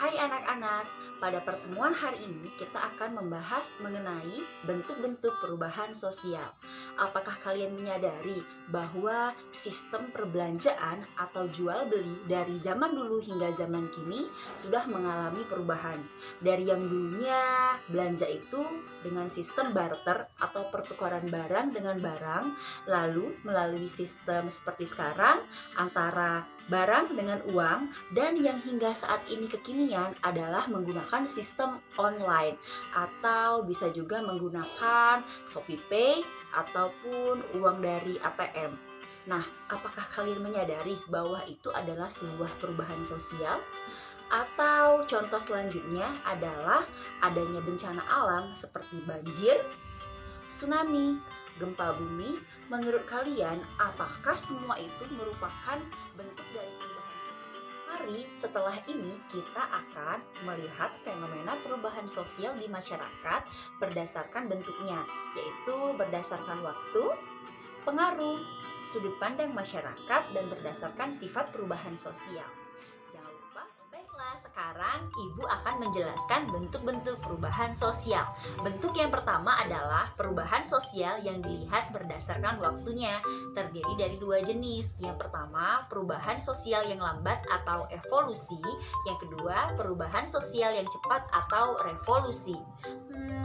Hai anak-anak, pada pertemuan hari ini kita akan membahas mengenai bentuk-bentuk perubahan sosial. Apakah kalian menyadari bahwa sistem perbelanjaan atau jual beli dari zaman dulu hingga zaman kini sudah mengalami perubahan? Dari yang dulunya belanja itu dengan sistem barter atau pertukaran barang dengan barang, lalu melalui sistem seperti sekarang antara barang dengan uang, dan yang hingga saat ini kekinian adalah menggunakan sistem online atau bisa juga menggunakan ShopeePay ataupun uang dari ATM. Nah, apakah kalian menyadari bahwa itu adalah sebuah perubahan sosial? Atau contoh selanjutnya adalah adanya bencana alam seperti banjir, tsunami, gempa bumi. Menurut kalian, apakah semua itu merupakan bentuk dari perubahan sosial? Mari setelah ini kita akan melihat fenomena perubahan sosial di masyarakat berdasarkan bentuknya, yaitu berdasarkan waktu, pengaruh, sudut pandang masyarakat, dan berdasarkan sifat perubahan sosial. Jangan lupa. Baiklah, sekarang Ibu akan menjelaskan bentuk-bentuk perubahan sosial. Bentuk yang pertama adalah perubahan sosial yang dilihat berdasarkan waktunya. Terdiri dari dua jenis. Yang pertama, perubahan sosial yang lambat atau evolusi. Yang kedua, perubahan sosial yang cepat atau revolusi.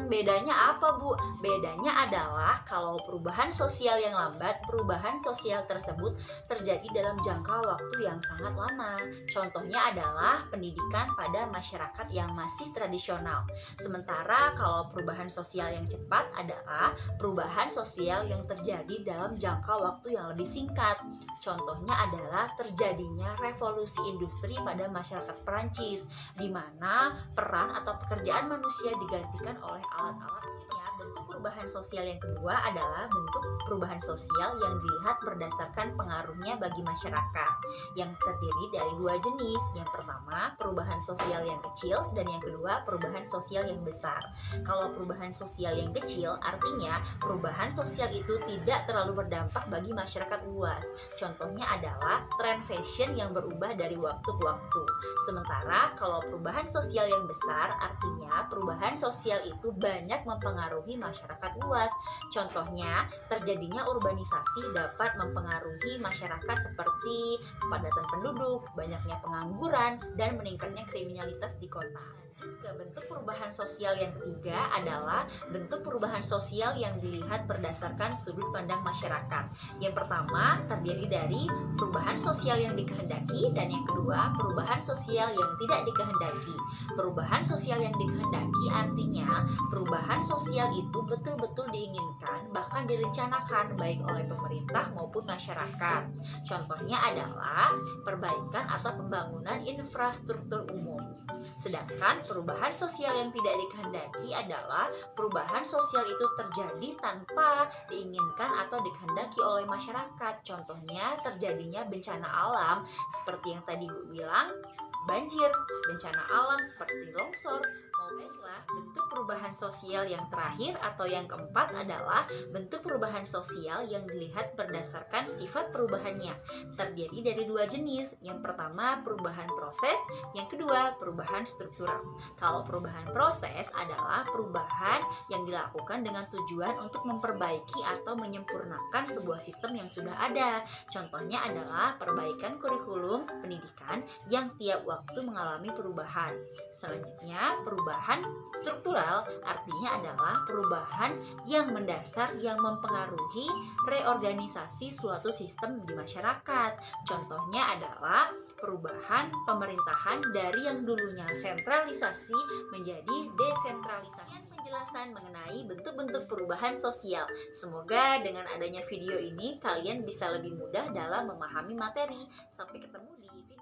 Bedanya apa, Bu? Bedanya adalah kalau perubahan sosial yang lambat, perubahan sosial tersebut terjadi dalam jangka waktu yang sangat lama. Contohnya adalah pendidikan pada masyarakat yang masih tradisional. Sementara kalau perubahan sosial yang cepat adalah perubahan sosial yang terjadi dalam jangka waktu yang lebih singkat. Contohnya adalah terjadinya revolusi industri pada masyarakat Perancis, di mana peran atau pekerjaan manusia digantikan oleh alat-alat mesinnya. Bentuk perubahan sosial yang kedua adalah bentuk perubahan sosial yang dilihat berdasarkan pengaruhnya bagi masyarakat, yang terdiri dari dua jenis. Yang pertama, perubahan sosial yang kecil, dan yang kedua, perubahan sosial yang besar. Kalau perubahan sosial yang kecil artinya perubahan sosial itu tidak terlalu berdampak bagi masyarakat luas. Contohnya adalah tren fashion yang berubah dari waktu ke waktu. Sementara kalau perubahan sosial yang besar artinya perubahan sosial itu banyak mempengaruhi masyarakat luas. Contohnya, terjadinya urbanisasi dapat mempengaruhi masyarakat seperti kepadatan penduduk, banyaknya pengangguran, dan meningkatnya kriminalitas di kota. Ke bentuk perubahan sosial yang ketiga adalah bentuk perubahan sosial yang dilihat berdasarkan sudut pandang masyarakat. Yang pertama terdiri dari perubahan sosial yang dikehendaki, dan yang kedua perubahan sosial yang tidak dikehendaki. Perubahan sosial yang dikehendaki artinya perubahan sosial itu betul-betul diinginkan, bahkan direncanakan baik oleh pemerintah maupun masyarakat. Contohnya adalah perbaikan atau pembangunan infrastruktur umum. Sedangkan perubahan sosial yang tidak dikehendaki adalah perubahan sosial itu terjadi tanpa diinginkan atau dikehendaki oleh masyarakat. Contohnya terjadinya bencana alam seperti yang tadi Bu bilang, banjir, bencana alam seperti longsor. Baiklah, bentuk perubahan sosial yang terakhir atau yang keempat adalah bentuk perubahan sosial yang dilihat berdasarkan sifat perubahannya. Terdiri dari dua jenis. Yang pertama, perubahan proses, yang kedua, perubahan struktural. Kalau perubahan proses adalah perubahan yang dilakukan dengan tujuan untuk memperbaiki atau menyempurnakan sebuah sistem yang sudah ada. Contohnya adalah perbaikan kurikulum pendidikan yang tiap waktu mengalami perubahan. Selanjutnya, perubahan struktural artinya adalah perubahan yang mendasar yang mempengaruhi reorganisasi suatu sistem di masyarakat. Contohnya adalah perubahan pemerintahan dari yang dulunya sentralisasi menjadi desentralisasi. Penjelasan mengenai bentuk-bentuk perubahan sosial. Semoga dengan adanya video ini kalian bisa lebih mudah dalam memahami materi. Sampai ketemu di video